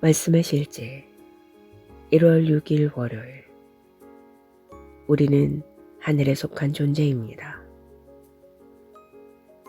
말씀의 실제 1월 6일 월요일. 우리는 하늘에 속한 존재입니다.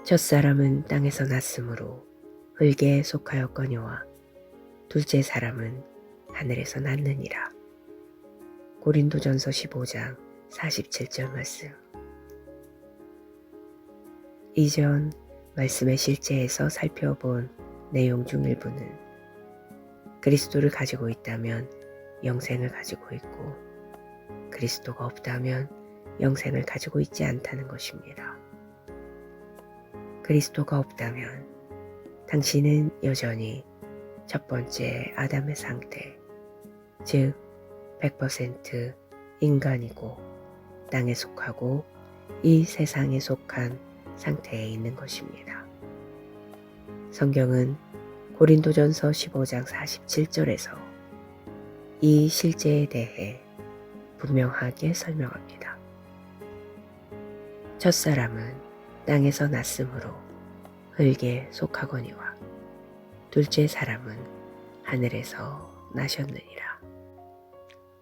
첫사람은 땅에서 났으므로 흙에 속하였거니와 둘째 사람은 하늘에서 났느니라. 고린도전서 15장 47절 말씀. 이전 말씀의 실제에서 살펴본 내용 중 일부는 그리스도를 가지고 있다면 영생을 가지고 있고 그리스도가 없다면 영생을 가지고 있지 않다는 것입니다. 그리스도가 없다면 당신은 여전히 첫 번째 아담의 상태, 즉 100% 인간이고 땅에 속하고 이 세상에 속한 상태에 있는 것입니다. 성경은 고린도전서 15장 47절에서 이 실제에 대해 분명하게 설명합니다. 첫사람은 땅에서 났으므로 흙에 속하거니와 둘째 사람은 하늘에서 나셨느니라.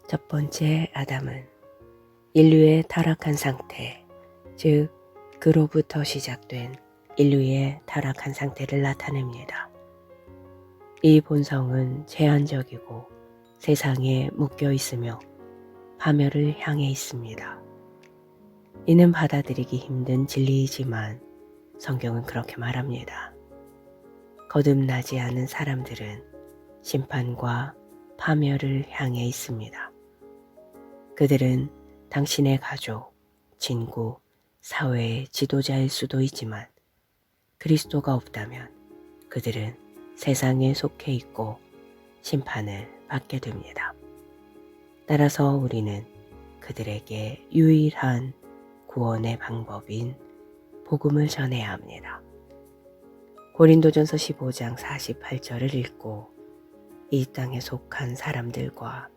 첫 번째 아담은 인류의 타락한 상태, 즉 그로부터 시작된 인류의 타락한 상태를 나타냅니다. 이 본성은 제한적이고 세상에 묶여 있으며 파멸을 향해 있습니다. 이는 받아들이기 힘든 진리이지만 성경은 그렇게 말합니다. 거듭나지 않은 사람들은 심판과 파멸을 향해 있습니다. 그들은 당신의 가족, 친구, 사회의 지도자일 수도 있지만 그리스도가 없다면 그들은 세상에 속해 있고 심판을 받게 됩니다. 따라서 우리는 그들에게 유일한 구원의 방법인 복음을 전해야 합니다. 고린도전서 15장 48절을 읽고 이 땅에 속한 사람들과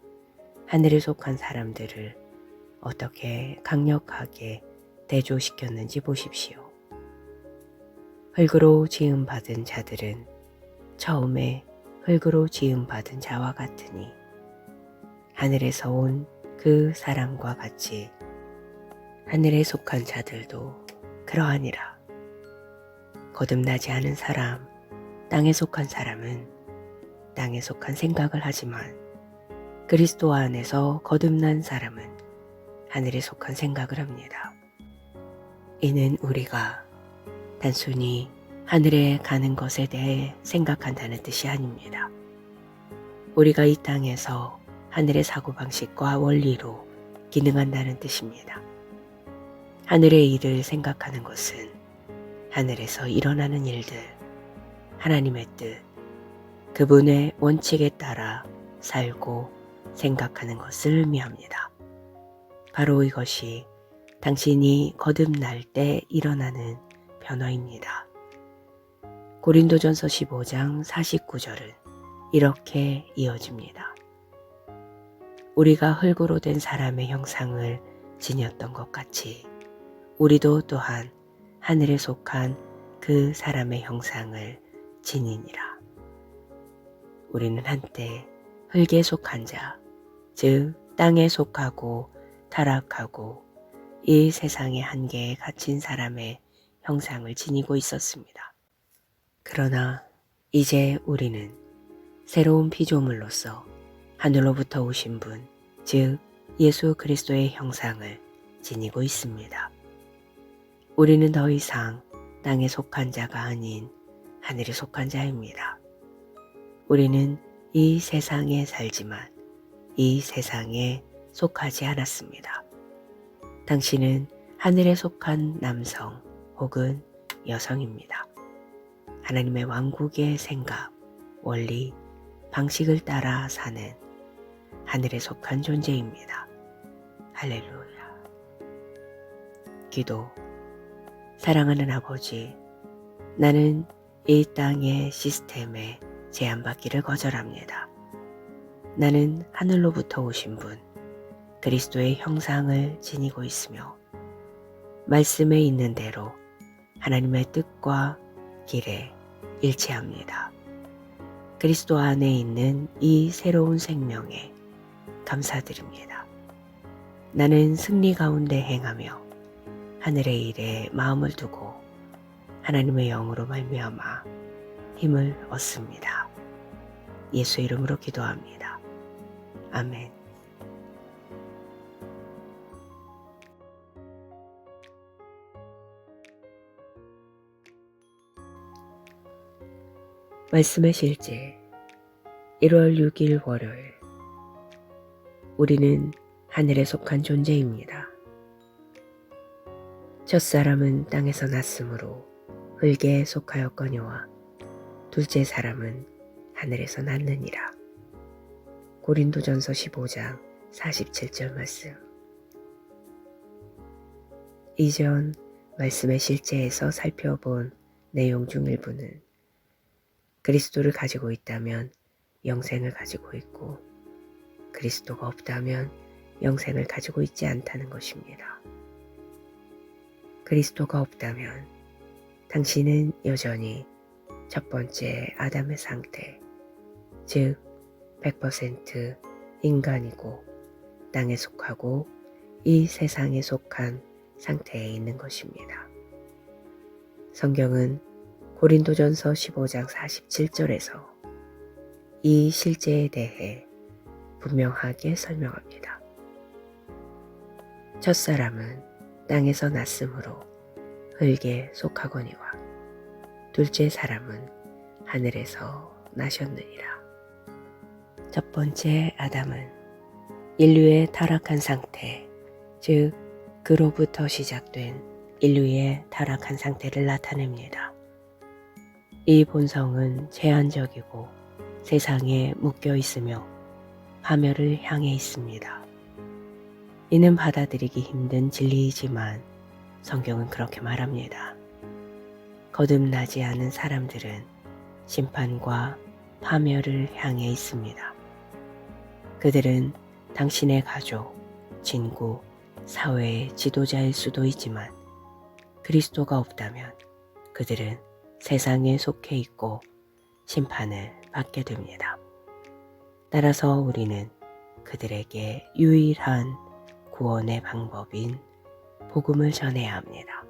하늘에 속한 사람들을 어떻게 강력하게 대조시켰는지 보십시오. 흙으로 지음받은 자들은 처음에 흙으로 지음받은 자와 같으니 하늘에서 온 그 사람과 같이 하늘에 속한 자들도 그러하니라. 거듭나지 않은 사람, 땅에 속한 사람은 땅에 속한 생각을 하지만 그리스도 안에서 거듭난 사람은 하늘에 속한 생각을 합니다. 이는 우리가 단순히 하늘에 가는 것에 대해 생각한다는 뜻이 아닙니다. 우리가 이 땅에서 하늘의 사고방식과 원리로 기능한다는 뜻입니다. 하늘의 일을 생각하는 것은 하늘에서 일어나는 일들, 하나님의 뜻, 그분의 원칙에 따라 살고 생각하는 것을 의미합니다. 바로 이것이 당신이 거듭날 때 일어나는 변화입니다. 고린도전서 15장 49절은 이렇게 이어집니다. 우리가 흙으로 된 사람의 형상을 지녔던 것 같이 우리도 또한 하늘에 속한 그 사람의 형상을 지니니라. 우리는 한때 흙에 속한 자, 즉 땅에 속하고 타락하고 이 세상의 한계에 갇힌 사람의 형상을 지니고 있었습니다. 그러나 이제 우리는 새로운 피조물로서 하늘로부터 오신 분, 즉 예수 그리스도의 형상을 지니고 있습니다. 우리는 더 이상 땅에 속한 자가 아닌 하늘에 속한 자입니다. 우리는 이 세상에 살지만 이 세상에 속하지 않았습니다. 당신은 하늘에 속한 남성 혹은 여성입니다. 하나님의 왕국의 생각, 원리, 방식을 따라 사는 하늘에 속한 존재입니다. 할렐루야. 기도. 사랑하는 아버지, 나는 이 땅의 시스템에 제한받기를 거절합니다. 나는 하늘로부터 오신 분, 그리스도의 형상을 지니고 있으며 말씀에 있는 대로 하나님의 뜻과 길에 일치합니다. 그리스도 안에 있는 이 새로운 생명에 감사드립니다. 나는 승리 가운데 행하며 하늘의 일에 마음을 두고 하나님의 영으로 말미암아 힘을 얻습니다. 예수 이름으로 기도합니다. 아멘. 말씀의 실제 1월 6일 월요일. 우리는 하늘에 속한 존재입니다. 첫사람은 땅에서 났으므로 흙에 속하였거니와 둘째 사람은 하늘에서 났느니라. 고린도전서 15장 47절 말씀. 이전 말씀의 실제에서 살펴본 내용 중 일부는 그리스도를 가지고 있다면 영생을 가지고 있고 그리스도가 없다면 영생을 가지고 있지 않다는 것입니다. 그리스도가 없다면 당신은 여전히 첫 번째 아담의 상태, 즉 100% 인간이고 땅에 속하고 이 세상에 속한 상태에 있는 것입니다. 성경은 고린도전서 15장 47절에서 이 실제에 대해 분명하게 설명합니다. 첫사람은 땅에서 났으므로 흙에 속하거니와 둘째 사람은 하늘에서 나셨느니라. 첫 번째 아담은 인류의 타락한 상태, 즉 그로부터 시작된 인류의 타락한 상태를 나타냅니다. 이 본성은 제한적이고 세상에 묶여 있으며 파멸을 향해 있습니다. 이는 받아들이기 힘든 진리이지만 성경은 그렇게 말합니다. 거듭나지 않은 사람들은 심판과 파멸을 향해 있습니다. 그들은 당신의 가족, 친구, 사회의 지도자일 수도 있지만 그리스도가 없다면 그들은 세상에 속해 있고 심판을 받게 됩니다. 따라서 우리는 그들에게 유일한 구원의 방법인 복음을 전해야 합니다.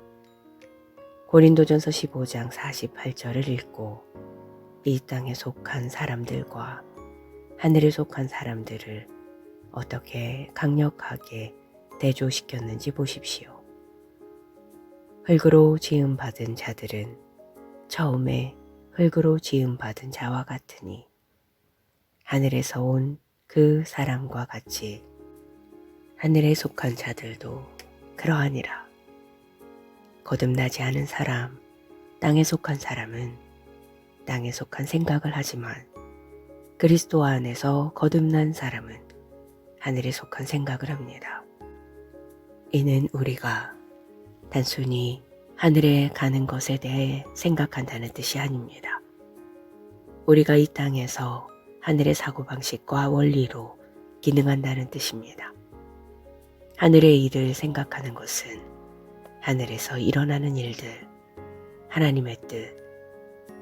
고린도전서 15장 48절을 읽고 이 땅에 속한 사람들과 하늘에 속한 사람들을 어떻게 강력하게 대조시켰는지 보십시오. 흙으로 지음받은 자들은 처음에 흙으로 지음받은 자와 같으니 하늘에서 온 그 사람과 같이 하늘에 속한 자들도 그러하니라. 거듭나지 않은 사람, 땅에 속한 사람은 땅에 속한 생각을 하지만 그리스도 안에서 거듭난 사람은 하늘에 속한 생각을 합니다. 이는 우리가 단순히 하늘에 가는 것에 대해 생각한다는 뜻이 아닙니다. 우리가 이 땅에서 하늘의 사고방식과 원리로 기능한다는 뜻입니다. 하늘의 일을 생각하는 것은 하늘에서 일어나는 일들, 하나님의 뜻,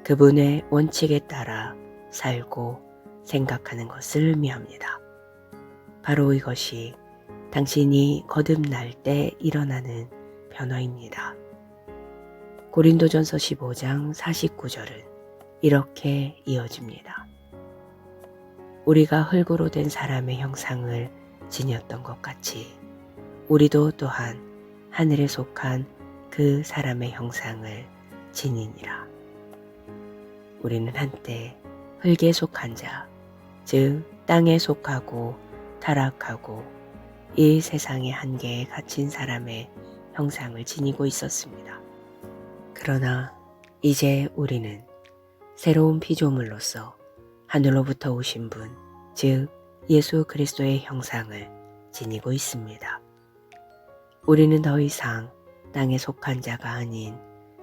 그분의 원칙에 따라 살고 생각하는 것을 의미합니다. 바로 이것이 당신이 거듭날 때 일어나는 변화입니다. 고린도전서 15장 49절은 이렇게 이어집니다. 우리가 흙으로 된 사람의 형상을 지녔던 것 같이 우리도 또한 하늘에 속한 그 사람의 형상을 지니니라. 우리는 한때 흙에 속한 자, 즉 땅에 속하고 타락하고 이 세상의 한계에 갇힌 사람의 형상을 지니고 있었습니다. 그러나 이제 우리는 새로운 피조물로서 하늘로부터 오신 분, 즉 예수 그리스도의 형상을 지니고 있습니다. 우리는 더 이상 땅에 속한 자가 아닌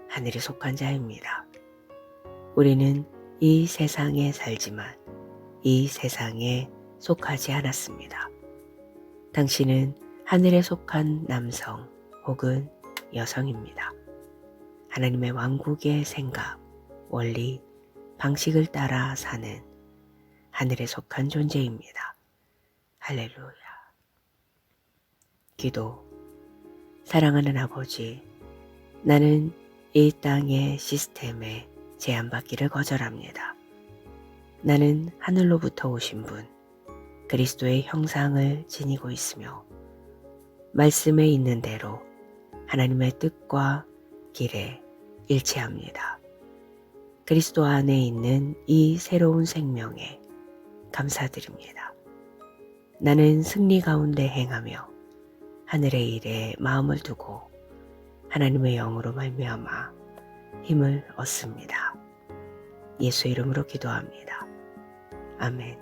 하늘에 속한 자입니다. 우리는 이 세상에 살지만 이 세상에 속하지 않았습니다. 당신은 하늘에 속한 남성 혹은 여성입니다. 하나님의 왕국의 생각, 원리, 방식을 따라 사는 하늘에 속한 존재입니다. 할렐루야. 기도. 사랑하는 아버지, 나는 이 땅의 시스템에 제한받기를 거절합니다. 나는 하늘로부터 오신 분, 그리스도의 형상을 지니고 있으며 말씀에 있는 대로 하나님의 뜻과 길에 일치합니다. 그리스도 안에 있는 이 새로운 생명에 감사드립니다. 나는 승리 가운데 행하며 하늘의 일에 마음을 두고 하나님의 영으로 말미암아 힘을 얻습니다. 예수 이름으로 기도합니다. 아멘.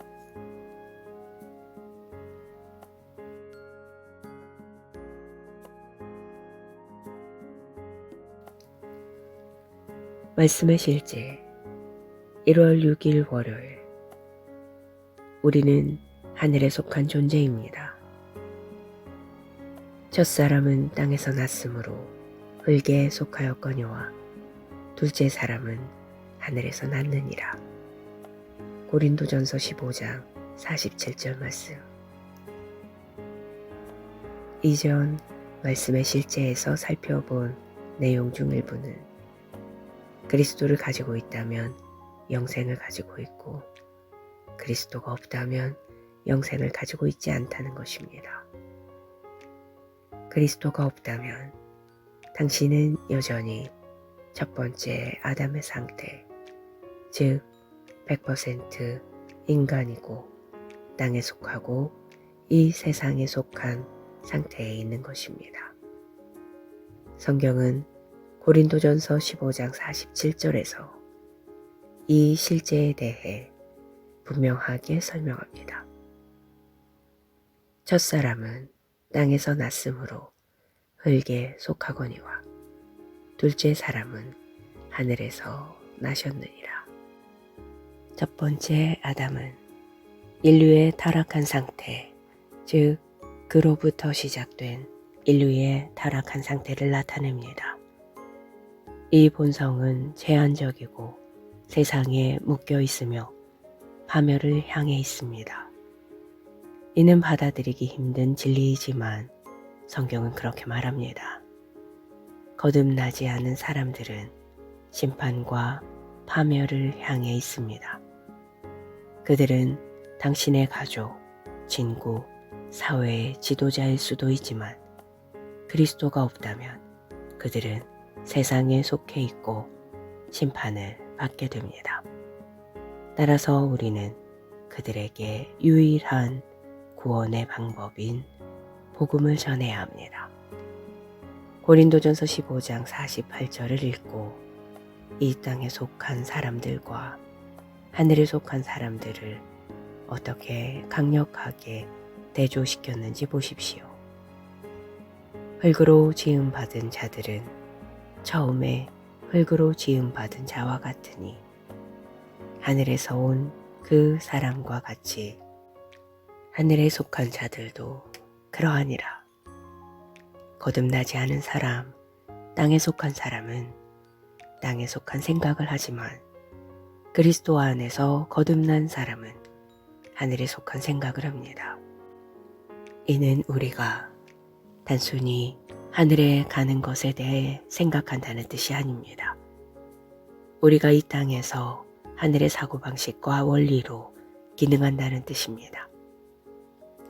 말씀의 실제 1월 6일 월요일. 우리는 하늘에 속한 존재입니다. 첫사람은 땅에서 났으므로 흙에 속하였거니와 둘째 사람은 하늘에서 났느니라. 고린도전서 15장 47절 말씀. 이전 말씀의 실제에서 살펴본 내용 중 일부는 그리스도를 가지고 있다면 영생을 가지고 있고 그리스도가 없다면 영생을 가지고 있지 않다는 것입니다. 그리스도가 없다면 당신은 여전히 첫 번째 아담의 상태, 즉 100% 인간이고 땅에 속하고 이 세상에 속한 상태에 있는 것입니다. 성경은 고린도전서 15장 47절에서 이 실제에 대해 분명하게 설명합니다. 첫사람은 땅에서 났으므로 흙에 속하거니와 둘째 사람은 하늘에서 나셨느니라. 첫 번째 아담은 인류의 타락한 상태, 즉 그로부터 시작된 인류의 타락한 상태를 나타냅니다. 이 본성은 제한적이고 세상에 묶여 있으며 파멸을 향해 있습니다. 이는 받아들이기 힘든 진리이지만 성경은 그렇게 말합니다. 거듭나지 않은 사람들은 심판과 파멸을 향해 있습니다. 그들은 당신의 가족, 친구, 사회의 지도자일 수도 있지만 그리스도가 없다면 그들은 세상에 속해 있고 심판을 받게 됩니다. 따라서 우리는 그들에게 유일한 구원의 방법인 복음을 전해야 합니다. 고린도전서 15장 48절을 읽고 이 땅에 속한 사람들과 하늘에 속한 사람들을 어떻게 강력하게 대조시켰는지 보십시오. 흙으로 지음받은 자들은 처음에 흙으로 지음받은 자와 같으니 하늘에서 온 그 사람과 같이 하늘에 속한 자들도 그러하니라. 거듭나지 않은 사람, 땅에 속한 사람은 땅에 속한 생각을 하지만 그리스도 안에서 거듭난 사람은 하늘에 속한 생각을 합니다. 이는 우리가 단순히 하늘에 가는 것에 대해 생각한다는 뜻이 아닙니다. 우리가 이 땅에서 하늘의 사고방식과 원리로 기능한다는 뜻입니다.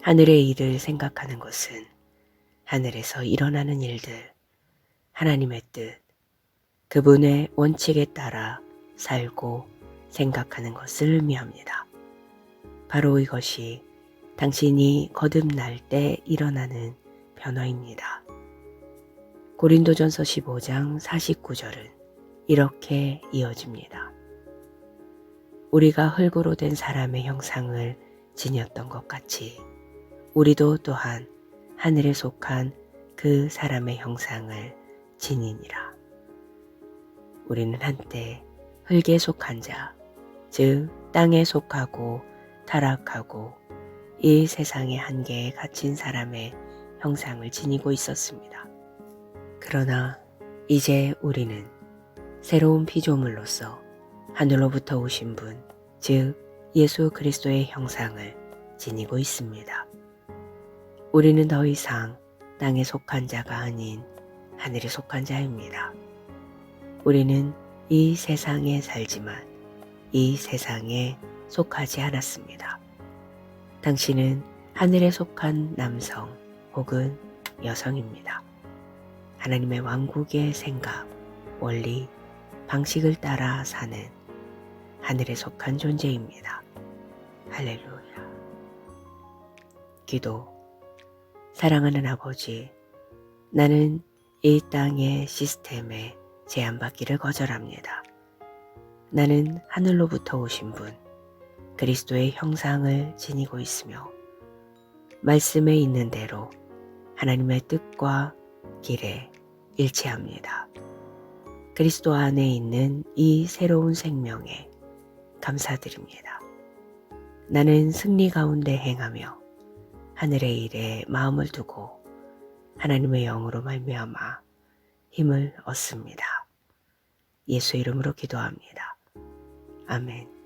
하늘의 일을 생각하는 것은 하늘에서 일어나는 일들, 하나님의 뜻, 그분의 원칙에 따라 살고 생각하는 것을 의미합니다. 바로 이것이 당신이 거듭날 때 일어나는 변화입니다. 고린도전서 15장 49절은 이렇게 이어집니다. 우리가 흙으로 된 사람의 형상을 지녔던 것 같이 우리도 또한 하늘에 속한 그 사람의 형상을 지니니라. 우리는 한때 흙에 속한 자, 즉 땅에 속하고 타락하고 이 세상의 한계에 갇힌 사람의 형상을 지니고 있었습니다. 그러나 이제 우리는 새로운 피조물로서 하늘로부터 오신 분, 즉 예수 그리스도의 형상을 지니고 있습니다. 우리는 더 이상 땅에 속한 자가 아닌 하늘에 속한 자입니다. 우리는 이 세상에 살지만 이 세상에 속하지 않았습니다. 당신은 하늘에 속한 남성 혹은 여성입니다. 하나님의 왕국의 생각, 원리, 방식을 따라 사는 하늘에 속한 존재입니다. 할렐루야. 기도. 사랑하는 아버지, 나는 이 땅의 시스템에 제한받기를 거절합니다. 나는 하늘로부터 오신 분, 그리스도의 형상을 지니고 있으며 말씀에 있는 대로 하나님의 뜻과 길에 일치합니다. 그리스도 안에 있는 이 새로운 생명에 감사드립니다. 나는 승리 가운데 행하며 하늘의 일에 마음을 두고 하나님의 영으로 말미암아 힘을 얻습니다. 예수 이름으로 기도합니다. 아멘.